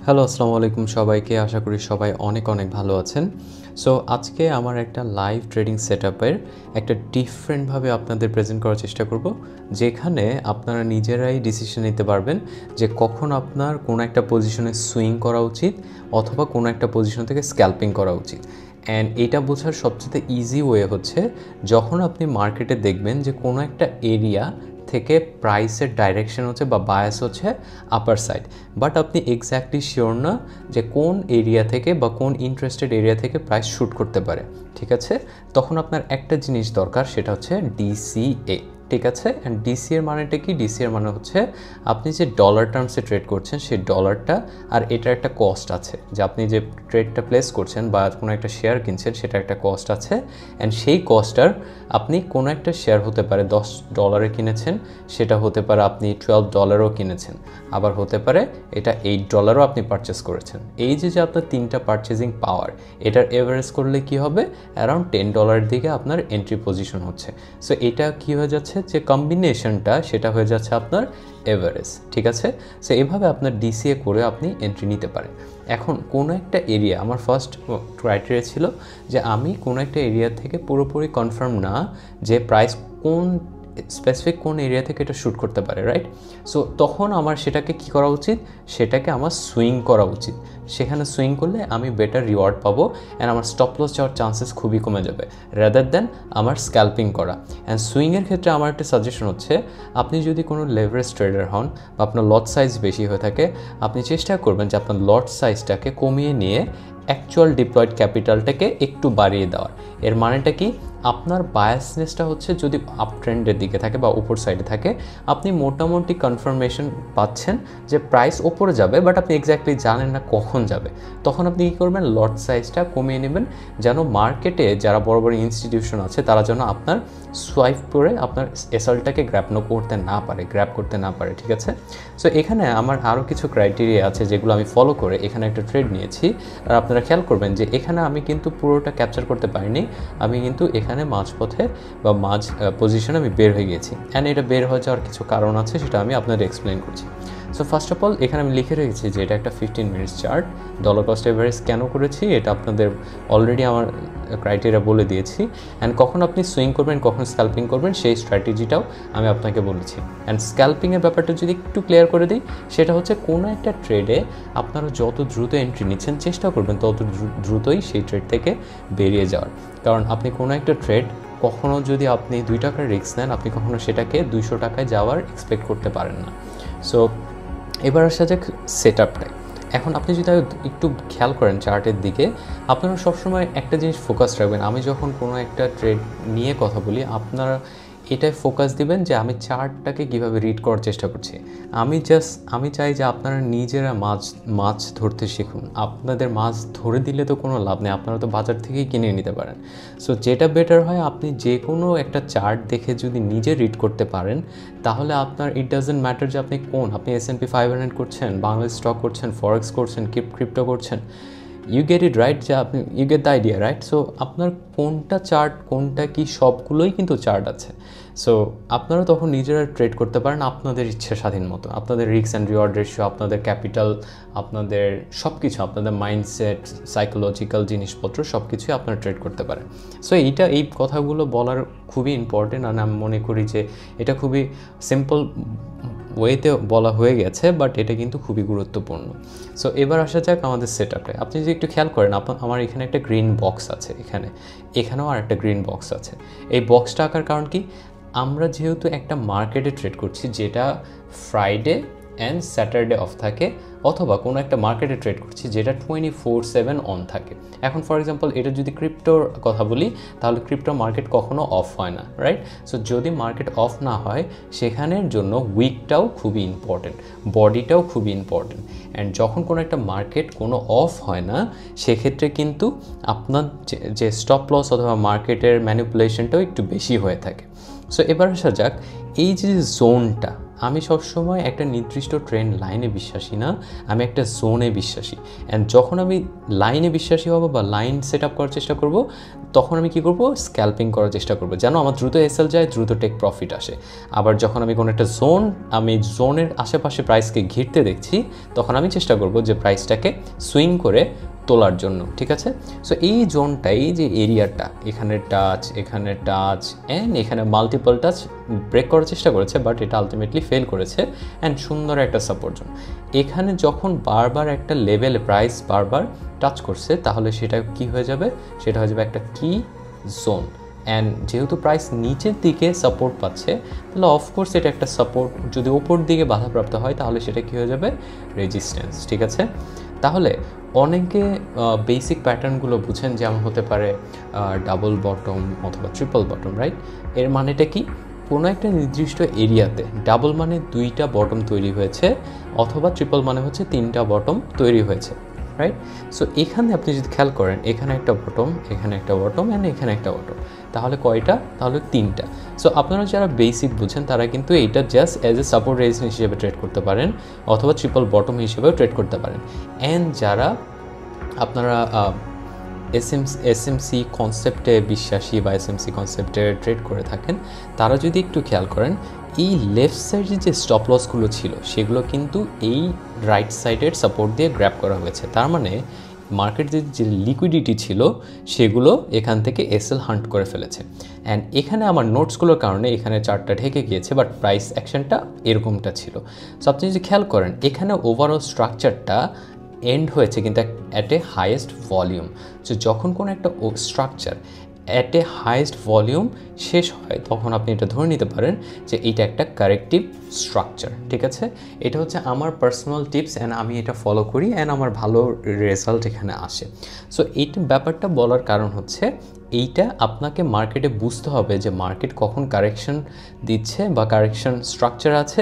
Hello, আসসালামু আলাইকুম সবাইকে। আশা করি সবাই অনেক ভালো আছেন। সো আজকে আমার একটা লাইভ ট্রেডিং সেটআপের একটা ডিফারেন্টভাবে আপনাদের প্রেজেন্ট করার চেষ্টা করব, যেখানে আপনারা নিজেরাই ডিসিশন নিতে পারবেন যে কখন আপনার কোনো একটা পজিশনে সুইং করা উচিত অথবা কোনো একটা পজিশন থেকে স্ক্যাল্পিং করা উচিত। অ্যান্ড এটা বোঝার সবচেয়ে ইজি ওয়ে হচ্ছে যখন আপনি মার্কেটে দেখবেন যে কোনো একটা এরিয়া থেকে প্রাইসের ডাইরেকশন হচ্ছে বা বায়াস হচ্ছে আপার সাইড, বাট আপনি এক্স্যাক্টলি শিওর না যে কোন এরিয়া থেকে বা কোন ইন্টারেস্টেড এরিয়া থেকে প্রাইস শ্যুট করতে পারে। ঠিক আছে, তখন আপনার একটা জিনিস দরকার, সেটা হচ্ছে ডিসিএ। ঠিক আছে, অ্যান্ড ডিসি এর মানেটা কি? ডিসি এর মানে হচ্ছে আপনি যে ডলার টার্মসে ট্রেড করছেন সেই ডলারটা, আর এটার একটা কস্ট আছে যে আপনি যে ট্রেডটা প্লেস করছেন বা কোনো একটা শেয়ার কিনছেন সেটা একটা কস্ট আছে। অ্যান্ড সেই কস্টটার আপনি কোনো একটা শেয়ার হতে পারে $10 কিনেছেন, সেটা হতে পারে আপনি $12 কিনেছেন, আবার হতে পারে এটা $8 আপনি পারচেস করেছেন। এই যে আপনার তিনটা পারচেজিং পাওয়ার, এটার এভারেজ করলে কি হবে? অ্যারাউন্ড $10 দিকে আপনার এন্ট্রি পজিশন হচ্ছে। সো এটা কি হয়ে যাচ্ছে যে কম্বিনেশনটা, সেটা হয়ে যাচ্ছে আপনার এভারেজ। ঠিক আছে, সো এভাবে আপনার ডিসিএ করে আপনি এন্ট্রি নিতে পারেন। এখন কোনো একটা এরিয়া, আমার ফার্স্ট ক্রাইটেরিয়া ছিল যে আমি কোনো একটা এরিয়া থেকে পুরোপুরি কনফার্ম না যে প্রাইস কোন স্পেসিফিক কোন এরিয়া থেকে এটা শ্যুট করতে পারে, রাইট? সো তখন আমার সেটাকে কি করা উচিত? সেটাকে আমার সুইং করা উচিত। সেখানে সুইং করলে আমি বেটার রিওয়ার্ড পাবো অ্যান্ড আমার স্টপ লস যাওয়ার চান্সেস খুবই কমে যাবে রাদার দ্যান আমার স্ক্যাল্পিং করা। অ্যান্ড সুইংয়ের ক্ষেত্রে আমার একটা সাজেশন হচ্ছে, আপনি যদি কোনো লেভারেজ ট্রেডার হন বা আপনার লট সাইজ বেশি হয়ে থাকে, আপনি চেষ্টা করবেন যে আপনার লট সাইজটাকে কমিয়ে নিয়ে অ্যাকচুয়াল ডিপ্লয়েড ক্যাপিটালটাকে একটু বাড়িয়ে দেওয়ার। এর মানেটা কি? আপনার বায়াসনেসটা হচ্ছে যদি আপ ট্রেন্ডের দিকে থাকে বা উপর সাইডে থাকে, আপনি মোটামুটি কনফার্মেশন পাচ্ছেন যে প্রাইস ওপরে যাবে, বাট আপনি এক্স্যাক্টলি জানেন না কখন যাবে। তখন আপনি কী করবেন? লট সাইজটা কমিয়ে নেবেন, যেন মার্কেটে যারা বড় বড় ইনস্টিটিউশন আছে তারা যেন আপনার সোয়াইপ করে আপনার এসএলটাকে গ্র্যাব করতে না পারে। ঠিক আছে, সো এখানে আমার আরও কিছু ক্রাইটেরিয়া আছে যেগুলো আমি ফলো করে এখানে একটা ট্রেড নিয়েছি। আর আপনারা খেয়াল করবেন যে এখানে আমি কিন্তু পুরোটা ক্যাপচার করতে পারিনি, আমি কিন্তু এখানে মাঝপথে বা মাঝ পজিশনে আমি বের হয়ে গেছি। অ্যান্ড এটা বের হয়ে যাওয়ার কিছু কারণ আছে, সেটা আমি আপনাদের এক্সপ্লেন করছি। সো ফার্স্ট অফ অল এখানে আমি লিখে রেখেছি যে এটা একটা 15 minutes chart. Dollar cost average কেন করেছি এটা আপনাদের অলরেডি আমার ক্রাইটেরিয়া বলে দিয়েছি। অ্যান্ড কখন আপনি সুইং করবেন, কখন স্ক্যাল্পিং করবেন, সেই স্ট্র্যাটেজিটাও আমি আপনাকে বলেছি। অ্যান্ড স্ক্যাল্পিংয়ের ব্যাপারটা যদি একটু ক্লিয়ার করে দিই, সেটা হচ্ছে কোনো একটা ট্রেডে আপনারা যত দ্রুত এন্ট্রি নিচ্ছেন চেষ্টা করবেন তত দ্রুতই সেই ট্রেড থেকে বেরিয়ে যাওয়ার। কারণ আপনি কোনো একটা ট্রেড কখনও যদি আপনি $2 রিস্ক নেন, আপনি কখনো সেটাকে $200 যাওয়ার এক্সপেক্ট করতে পারেন না। সো এবার আসা যাক সেটআপটায়। এখন আপনি যদি একটু খেয়াল করেন চার্টের দিকে, আপনারা সবসময় একটা জিনিস ফোকাস রাখবেন। আমি যখন কোনো একটা ট্রেড নিয়ে কথা বলি, আপনারা এটাই ফোকাস দিবেন যে আমি চার্টটাকে কীভাবে রিড করার চেষ্টা করছি। আমি চাই যে আপনারা নিজেরা মাছ ধরতে শিখুন। আপনাদের মাছ ধরে দিলে তো কোনো লাভ নেই, আপনারা তো বাজার থেকেই কিনে নিতে পারেন। সো যেটা বেটার হয়, আপনি যে কোনো একটা চার্ট দেখে যদি নিজে রিড করতে পারেন, তাহলে আপনার ইট ডাজেন্ট ম্যাটার যে আপনি S&P 500 করছেন, বাংলাদেশ স্টক করছেন, ফরেক্স করছেন, ক্রিপ্টো করছেন, ইউ গেট ইট রাইট, যে আপনি you get the idea right. So আপনার কোনটা চার্ট কোনটা কি সবগুলোই কিন্তু চার্ট আছে। সো আপনারা তখন নিজেরা ট্রেড করতে পারেন আপনাদের ইচ্ছে স্বাধীন মতো। আপনাদের রিস্ক অ্যান্ড রিওয়ার্ড রেশিও, আপনাদের ক্যাপিটাল, আপনাদের সব কিছু, আপনাদের মাইন্ডসেট, সাইকোলজিক্যাল জিনিসপত্র সব কিছুই আপনারা ট্রেড করতে পারেন। সো এই কথাগুলো বলার খুবই ইম্পর্টেন্ট, আর আমি মনে করি যে এটা খুবই সিম্পল ওয়েতে বলা হয়ে গেছে, বাট এটা কিন্তু খুবই গুরুত্বপূর্ণ। সো এবার আসা যাক আমাদের সেটআপে। আপনি যদি একটু খেয়াল করেন, আমার এখানে একটা গ্রিন বক্স আছে, এখানেও আর একটা গ্রিন বক্স আছে। এই বক্সটা আঁকার কারণ কি? আমরা যেহেতু একটা মার্কেটে ট্রেড করছি যেটা ফ্রাইডে অ্যান্ড স্যাটারডে অফ থাকে, অথবা কোনো একটা মার্কেটে ট্রেড করছি যেটা 24/7 অন থাকে। এখন ফর এক্সাম্পল এটা যদি ক্রিপ্টোর কথা বলি, তাহলে ক্রিপ্টো মার্কেট কখনো অফ হয় না, রাইট? সো যদি মার্কেট অফ না হয়, সেখানের জন্য উইকটাও খুবই ইম্পর্টেন্ট, বডিটাও খুবই ইম্পর্টেন্ট। অ্যান্ড যখন কোনো একটা মার্কেট কোনো অফ হয় না, সেক্ষেত্রে কিন্তু আপনার যে স্টপ লস অথবা মার্কেটের ম্যানিপুলেশনটাও একটু বেশি হয়ে থাকে। সো এবার আসা যাক এই যে জোনটা, আমি সবসময় একটা নির্দিষ্ট ট্রেন্ড লাইনে বিশ্বাসী না, আমি একটা জোনে বিশ্বাসী। অ্যান্ড যখন আমি লাইনে বিশ্বাসী হব বা লাইন সেট আপ করার চেষ্টা করব, তখন আমি কী করবো, স্ক্যাল্পিং করার চেষ্টা করবো যেন আমার দ্রুত এসএল যায়, দ্রুত টেক প্রফিট আসে। আবার যখন আমি কোনো একটা জোনের আশেপাশে প্রাইসকে ঘিরতে দেখছি, তখন আমি চেষ্টা করব যে প্রাইসটাকে সুইং করে তোলার জন্য, ঠিক আছে। সো এই জোনটাই যে এরিয়াটা, এখানে টাচ অ্যান্ড এখানে মাল্টিপল টাচ ব্রেক করার চেষ্টা করেছে, বাট এটা আলটিমেটলি ফেল করেছে অ্যান্ড সুন্দর একটা সাপোর্ট জোন। এখানে যখন বারবার একটা লেভেলে প্রাইস বারবার টাচ করছে, তাহলে সেটা কি হয়ে যাবে, সেটা হয়ে যাবে একটা কি জোন। অ্যান্ড যেহেতু প্রাইস নিচের দিকে সাপোর্ট পাচ্ছে, তাহলে অফকোর্স এটা একটা সাপোর্ট। যদি ওপর দিকে বাধাপ্রাপ্ত হয়, তাহলে সেটা কী হয়ে যাবে, রেজিস্ট্যান্স, ঠিক আছে। তাহলে অনেকে বেসিক প্যাটার্নগুলো বুঝেন, যেমন হতে পারে ডাবল বটম অথবা ট্রিপল বটম, রাইট। এর মানেটা কি, কোনো একটা নির্দিষ্ট এরিয়াতে ডাবল মানে 2টা বটম তৈরি হয়েছে, অথবা ট্রিপল মানে হচ্ছে 3টা বটম তৈরি হয়েছে, রাইট। সো এখানে আপনি যদি খেয়াল করেন, এখানে একটা বটম, এখানে একটা বটম অ্যান্ড এখানে একটা বটম, তাহলে কয়টা, তাহলে 3টা। সো আপনারা যারা বেসিক বুঝেন তারা কিন্তু এইটা just as a support resistance হিসেবে ট্রেড করতে পারেন, অথবা ট্রিপল বটম হিসেবেও ট্রেড করতে পারেন। অ্যান্ড যারা আপনারা এসএমসি কনসেপ্টে বিশ্বাসী বা এসএমসি কনসেপ্টে ট্রেড করে থাকেন, তারা যদি একটু খেয়াল করেন, এই লেফট সাইডে যে স্টপ লসগুলো ছিল, সেগুলো কিন্তু এই রাইট সাইডের সাপোর্ট দিয়ে গ্র্যাব করা হয়েছে। তার মানে মার্কেটের যে লিকুইডিটি ছিল, সেগুলো এখান থেকে এসএল হান্ট করে ফেলেছে। অ্যান্ড এখানে আমার নোটসগুলোর কারণে এখানে চার্টটা ঢেকে গিয়েছে, বাট প্রাইস অ্যাকশনটা এরকমটা ছিল। সো আপনি যদি খেয়াল করেন, এখানে ওভারঅল স্ট্রাকচারটা এন্ড হয়েছে কিন্তু at a highest volume. So যখন কোনো একটা structure at a highest volume শেষ হয়, তখন আপনি এটা ধরে নিতে পারেন যে এইটা একটা কারেক্টিভ স্ট্রাকচার, ঠিক আছে। এটা হচ্ছে আমার পার্সোনাল টিপস অ্যান্ড আমি এটা ফলো করি অ্যান্ড আমার ভালো রেজাল্ট এখানে আসে। সো এইটা ব্যাপারটা বলার কারণ হচ্ছে, এইটা আপনাকে মার্কেটে বুঝতে হবে যে মার্কেট কখন কারেকশন দিচ্ছে বা কারেকশন স্ট্রাকচার আছে,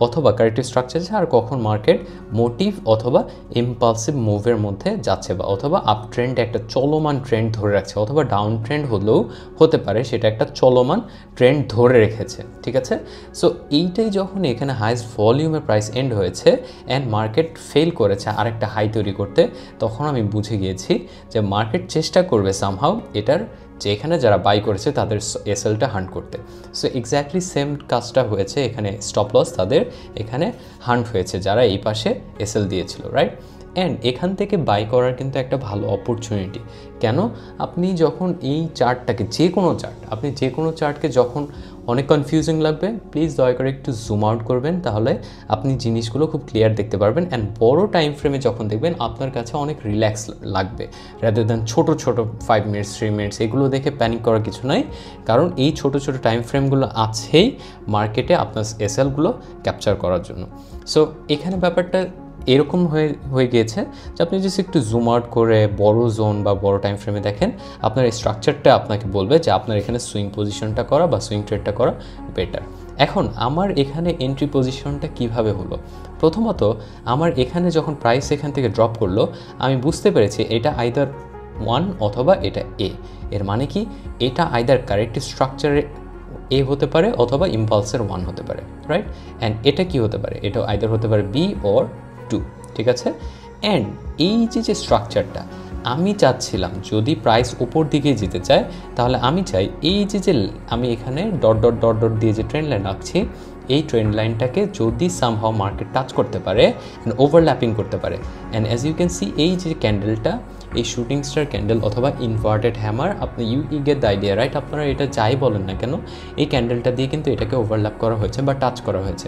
অথবা কারেক্টিভ স্ট্রাকচার আছে, আর কখন মার্কেট মোটিভ অথবা ইম্পালসিভ মুভের মধ্যে যাচ্ছে, বা অথবা আপ ট্রেন্ড একটা চলমান ট্রেন্ড ধরে রাখছে, অথবা ডাউন ট্রেন্ড হলেও হতে পারে সেটা একটা চলমান ট্রেন্ড ধরে রেখেছে, ঠিক আছে। সো এইটাই যখন এখানে হাইস্ট ভলিউমের প্রাইস এন্ড হয়েছে অ্যান্ড মার্কেট ফেল করেছে আরেকটা হাই তৈরি করতে, তখন আমি বুঝে গিয়েছি যে মার্কেট চেষ্টা করবে সামহাউ এটার, যে এখানে যারা বাই করেছে তাদের এসএলটা হান্ট করতে। সো এক্স্যাক্টলি সেম কাজটা হয়েছে এখানে, স্টপ লস তাদের এখানে হান্ট হয়েছে যারা এই পাশে এসএল দিয়েছিল, রাইট। অ্যান্ড এখান থেকে বাই করার কিন্তু একটা ভালো অপরচুনিটি। কেন, আপনি যখন এই চার্টটাকে, যে কোনো চার্টকে যখন অনেক কনফিউজিং লাগবে, প্লিজ দয়া করে একটু জুম আউট করবেন, তাহলে আপনি জিনিসগুলো খুব ক্লিয়ার দেখতে পারবেন। অ্যান্ড বড় টাইম ফ্রেমে যখন দেখবেন, আপনার কাছে অনেক রিল্যাক্স লাগবে, রাদার দ্যান ছোট 5 মিনিটস 3 মিনিটস এগুলো দেখে প্যানিক করার কিছু নাই। কারণ এই ছোট টাইম ফ্রেমগুলো আছেই মার্কেটে আপনার এসএলগুলো ক্যাপচার করার জন্য। সো এখানে ব্যাপারটা এরকম হয়ে গিয়েছে যে আপনি যদি একটু জুম আউট করে বড় জোন বা বড় টাইম ফ্রেমে দেখেন, আপনার এই স্ট্রাকচারটা আপনাকে বলবে যে আপনার এখানে সুইং পজিশনটা করা বা সুইং ট্রেডটা করা বেটার। এখন আমার এখানে এন্ট্রি পজিশনটা কিভাবে হলো, প্রথমত আমার এখানে যখন প্রাইস এখান থেকে ড্রপ করলো, আমি বুঝতে পেরেছি এটা আইদার 1 অথবা এটা এ। এর মানে কি, এটা আইদার কারেক্টিভ স্ট্রাকচারে এ হতে পারে অথবা ইম্পালসের 1 হতে পারে, রাইট। অ্যান্ড এটা কি হতে পারে, এটা আইদার হতে পারে বি অর 2, ঠিক আছে। অ্যান্ড এই যে স্ট্রাকচারটা আমি চাচ্ছিলাম, যদি প্রাইস উপর দিকে যেতে চায়, তাহলে আমি চাই এই যে আমি এখানে ডট দিয়ে যে ট্রেন্ড লাইন আঁকছি, এই ট্রেন্ড লাইনটাকে যদি সামহাও মার্কেট টাচ করতে পারে অ্যান্ড ওভারল্যাপিং করতে পারে। And as you can see, এই যে ক্যান্ডেলটা, এই শুটিং স্টার ক্যান্ডেল অথবা ইনভার্টেড হ্যামার, আপনি you get the idea, right. আপনারা এটা যাই বলেন না কেন, এই ক্যান্ডেলটা দিয়ে কিন্তু এটাকে ওভারল্যাপ করা হয়েছে বা টাচ করা হয়েছে।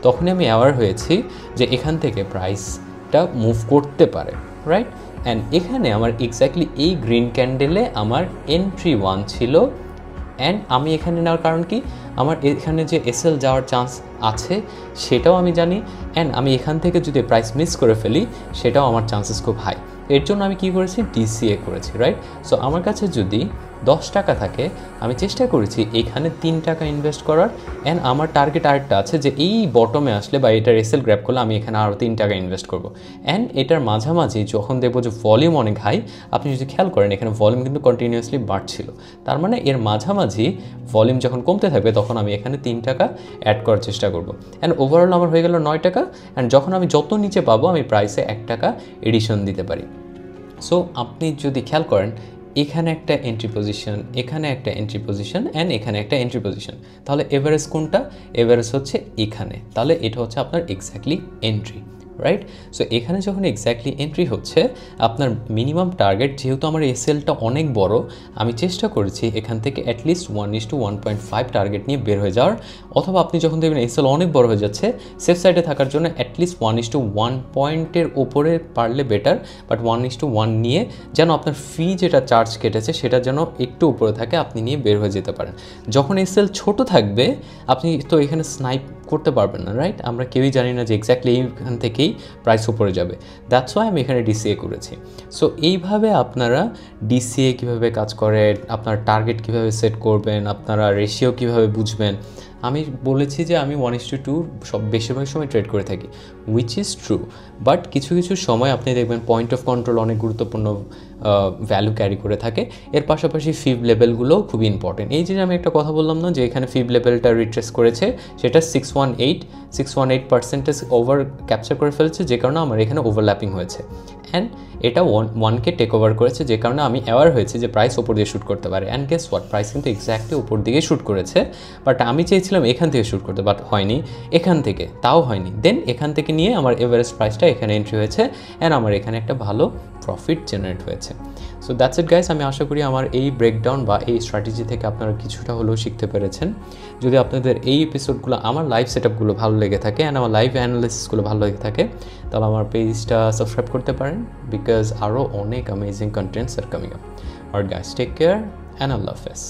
তখনই আমি অ্যাওয়ার হয়েছি যে এখান থেকে প্রাইসটা মুভ করতে পারে, রাইট। অ্যান্ড এখানে আমার এক্স্যাক্টলি এই গ্রিন ক্যান্ডেলে আমার এন্ট্রি 1 ছিল। অ্যান্ড আমি এখানে নেওয়ার কারণ কি, আমার এখানে যে এসএল যাওয়ার চান্স আছে সেটাও আমি জানি। অ্যান্ড আমি এখান থেকে যদি প্রাইস মিস করে ফেলি, সেটাও আমার চান্সেস খুব হাই। এর জন্য আমি কি করেছি, ডিসিএ করেছি, রাইট। সো আমার কাছে যদি 10 টাকা থাকে, আমি চেষ্টা করেছি এখানে 3 টাকা ইনভেস্ট করার। অ্যান্ড আমার টার্গেট আরেকটা আছে যে এই বটমে আসলে বা এটার এসএল গ্র্যাব করলে আমি এখানে আরও 3 টাকা ইনভেস্ট করব। অ্যান্ড এটার মাঝামাঝি যখন দেখবো যে ভলিউম অনেক হাই, আপনি যদি খেয়াল করেন এখানে ভলিউম কিন্তু কন্টিনিউয়াসলি বাড়ছিল, তার মানে এর মাঝামাঝি ভলিউম যখন কমতে থাকবে, তখন আমি এখানে 3 টাকা অ্যাড করার চেষ্টা করব। অ্যান্ড ওভারঅল আমার হয়ে গেল 9 টাকা। অ্যান্ড যখন আমি যত নিচে পাবো, আমি প্রাইসে 1 টাকা এডিশন দিতে পারি। সো আপনি যদি খেয়াল করেন, এখানে একটা এন্ট্রি পজিশন, এখানে একটা এন্ট্রি পজিশন অ্যান্ড এখানে একটা এন্ট্রি পজিশন। তাহলে এভারেজ কোনটা? এভারেজ হচ্ছে এখানে। তাহলে এটা হচ্ছে আপনার এক্স্যাক্টলি এন্ট্রি, রাইট? সো এখানে যখন এক্স্যাক্টলি এন্ট্রি হচ্ছে, আপনার মিনিমাম টার্গেট, যেহেতু আমার এসএলটা অনেক বড়, আমি চেষ্টা করেছি এখান থেকে অ্যাটলিস্ট 1:1.5 টার্গেট নিয়ে বের হয়ে যাওয়ার। অথবা আপনি যখন দেখবেন এসএল অনেক বড় হয়ে যাচ্ছে, সেফ সাইডে থাকার জন্য অ্যাটলিস্ট 1:1 পয়েন্টের ওপরে পারলে বেটার, বাট 1:1 নিয়ে যেন আপনার ফি যেটা চার্জ কেটেছে সেটা যেন একটু উপরে থাকে, আপনি নিয়ে বের হয়ে যেতে পারেন। যখন এসএল ছোট থাকবে, আপনি তো এখানে স্নাইপ করতে পারবেন না, রাইট? আমরা কেউই জানি না যে এক্স্যাক্টলি এইখান থেকেই প্রাইস উপরে যাবে। দ্যাটস ওয়াই আমি এখানে ডিসিএ করেছি। সো এইভাবে আপনারা ডিসিএ কীভাবে কাজ করে, আপনার টার্গেট কীভাবে সেট করবেন, আপনারা রেশিও কীভাবে বুঝবেন। আমি বলেছি যে আমি 1:2 সব বেশিরভাগ সময় ট্রেড করে থাকি, উইচ ইজ ট্রু। বাট কিছু কিছু সময় আপনি দেখবেন পয়েন্ট অফ কন্ট্রোল অনেক গুরুত্বপূর্ণ ভ্যালু ক্যারি করে থাকে। এর পাশাপাশি ফিব লেভেলগুলোও খুবই ইম্পর্টেন্ট। এই যে আমি একটা কথা বললাম না যে এখানে ফিব লেভেলটা রিট্রেস করেছে, সেটা 618% ওভার ক্যাপচার করে ফেলেছে, যে কারণে আমার এখানে ওভারল্যাপিং হয়েছে। অ্যান্ড এটা 1কে টেক ওভার করেছে, যে কারণে আমি অ্যাওয়ার হয়েছি যে প্রাইস ওপর দিয়ে শ্যুট করতে পারে। অ্যান্ড গেস হোয়াট, প্রাইস কিন্তু এক্স্যাক্টলি উপর দিকে শ্যুট করেছে। বাট আমি চেয়েছিলাম এখান থেকে শ্যুট করতে, বাট হয়নি। এখান থেকে, তাও হয়নি। দেন এখান থেকে নিয়ে আমার এভারেজ প্রাইসটা এখানে এন্ট্রি হয়েছে, অ্যান্ড আমার এখানে একটা ভালো প্রফিট জেনারেট হয়েছে। So that's it guys. আমি আশা করি আমার এই ব্রেকডাউন বা এই স্ট্র্যাটেজি থেকে আপনারা কিছুটা হলেও শিখতে পেরেছেন। যদি আপনাদের এই এপিসোডগুলো, আমার লাইভ সেটআপগুলো ভালো লেগে থাকে অ্যান্ড আমার লাইভ অ্যানালিসিসগুলো ভালো লেগে থাকে, তাহলে আমার পেজটা সাবস্ক্রাইব করতে পারেন, বিকজ আরও অনেক amazing contents are coming up. Alright guys, take care and আল্লাহ হাফেজ।